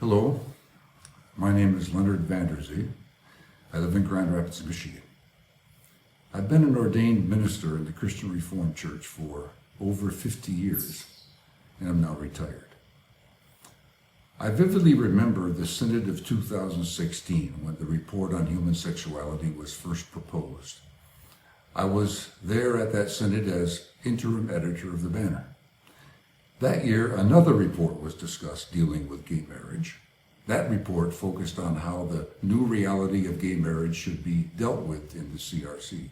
Hello, my name is Leonard Vander Zee. I live in Grand Rapids, Michigan. I've been an ordained minister in the Christian Reformed Church for over 50 years, and I'm now retired. I vividly remember the Synod of 2016 when the report on human sexuality was first proposed. I was there at that Synod as interim editor of the Banner. That year, another report was discussed dealing with gay marriage. That report focused on how the new reality of gay marriage should be dealt with in the CRC.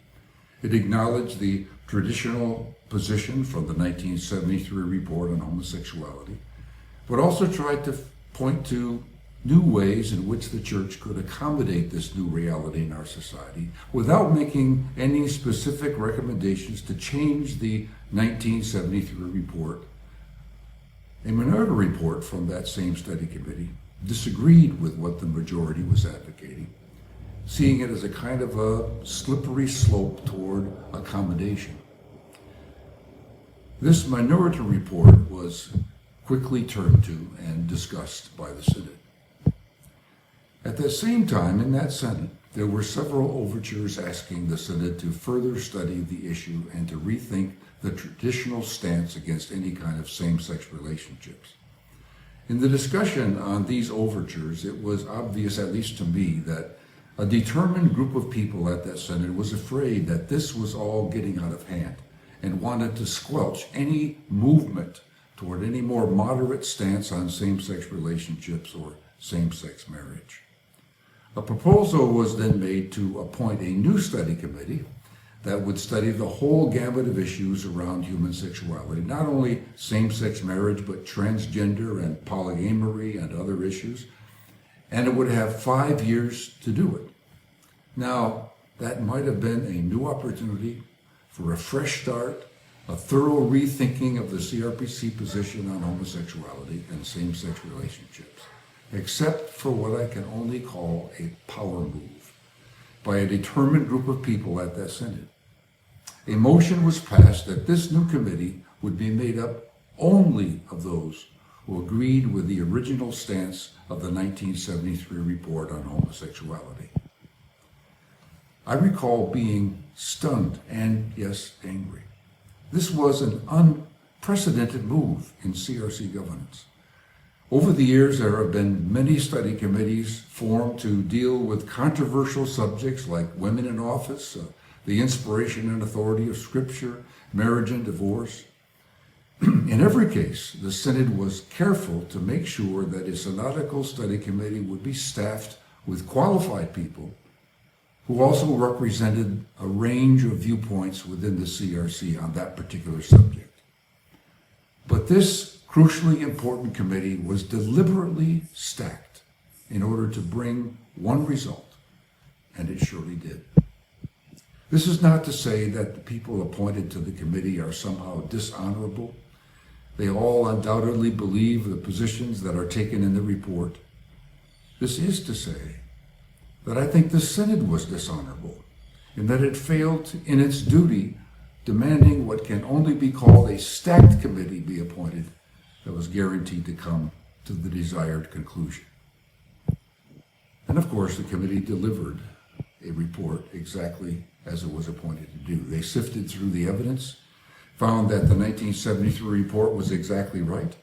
It acknowledged the traditional position from the 1973 report on homosexuality, but also tried to point to new ways in which the church could accommodate this new reality in our society without making any specific recommendations to change the 1973 report. A minority report from that same study committee disagreed with what the majority was advocating, seeing it as a kind of a slippery slope toward accommodation. This minority report was quickly turned to and discussed by the Synod. At the same time, in that Synod, there were several overtures asking the Synod to further study the issue and to rethink the traditional stance against any kind of same-sex relationships. In the discussion on these overtures, it was obvious, at least to me, that a determined group of people at that Synod was afraid that this was all getting out of hand and wanted to squelch any movement toward any more moderate stance on same-sex relationships or same-sex marriage. A proposal was then made to appoint a new study committee that would study the whole gamut of issues around human sexuality, not only same-sex marriage, but transgender and polyamory and other issues, and it would have 5 years to do it. Now, that might have been a new opportunity for a fresh start, a thorough rethinking of the CRPC position on homosexuality and same-sex relationships, except for what I can only call a power move by a determined group of people at that Synod. A motion was passed that this new committee would be made up only of those who agreed with the original stance of the 1973 report on homosexuality. I recall being stunned and, yes, angry. This was an unprecedented move in CRC governance. Over the years, there have been many study committees formed to deal with controversial subjects like women in office, the inspiration and authority of Scripture, marriage and divorce. In every case, the Synod was careful to make sure that a synodical study committee would be staffed with qualified people who also represented a range of viewpoints within the CRC on that particular subject. But this crucially important committee was deliberately stacked in order to bring one result, and it surely did. This is not to say that the people appointed to the committee are somehow dishonorable. They all undoubtedly believe the positions that are taken in the report. This is to say that I think the Synod was dishonorable in that it failed in its duty, demanding what can only be called a stacked committee be appointed that was guaranteed to come to the desired conclusion. And of course, the committee delivered a report exactly as it was appointed to do. They sifted through the evidence, found that the 1973 report was exactly right.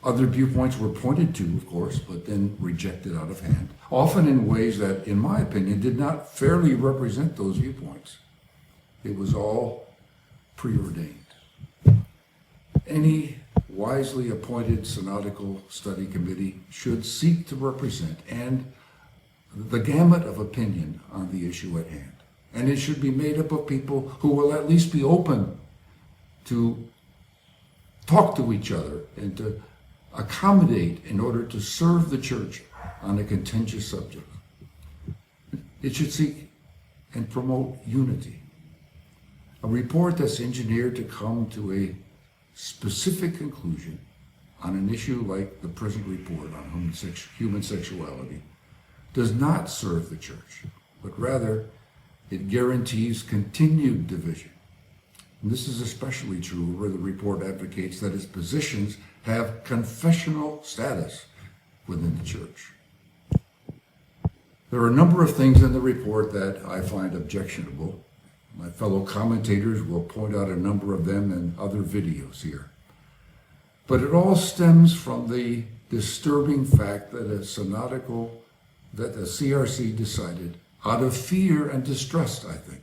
Other viewpoints were pointed to, of course, but then rejected out of hand, often in ways that, in my opinion, did not fairly represent those viewpoints. It was all preordained. Any wisely appointed synodical study committee should seek to represent the gamut of opinion on the issue at hand. And it should be made up of people who will at least be open to talk to each other and to accommodate in order to serve the church on a contentious subject. It should seek and promote unity. A report that's engineered to come to a specific conclusion on an issue like the present report on human sexuality does not serve the church, but rather it guarantees continued division. And this is especially true where the report advocates that its positions have confessional status, within the church. There are a number of things in the report that I find objectionable. My fellow commentators will point out a number of them in other videos here. But it all stems from the disturbing fact that the CRC decided, out of fear and distrust, I think,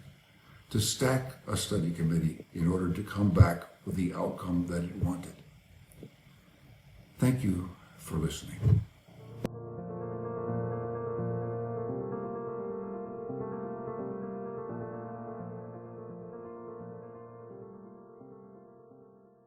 to stack a study committee in order to come back with the outcome that it wanted. Thank you for listening.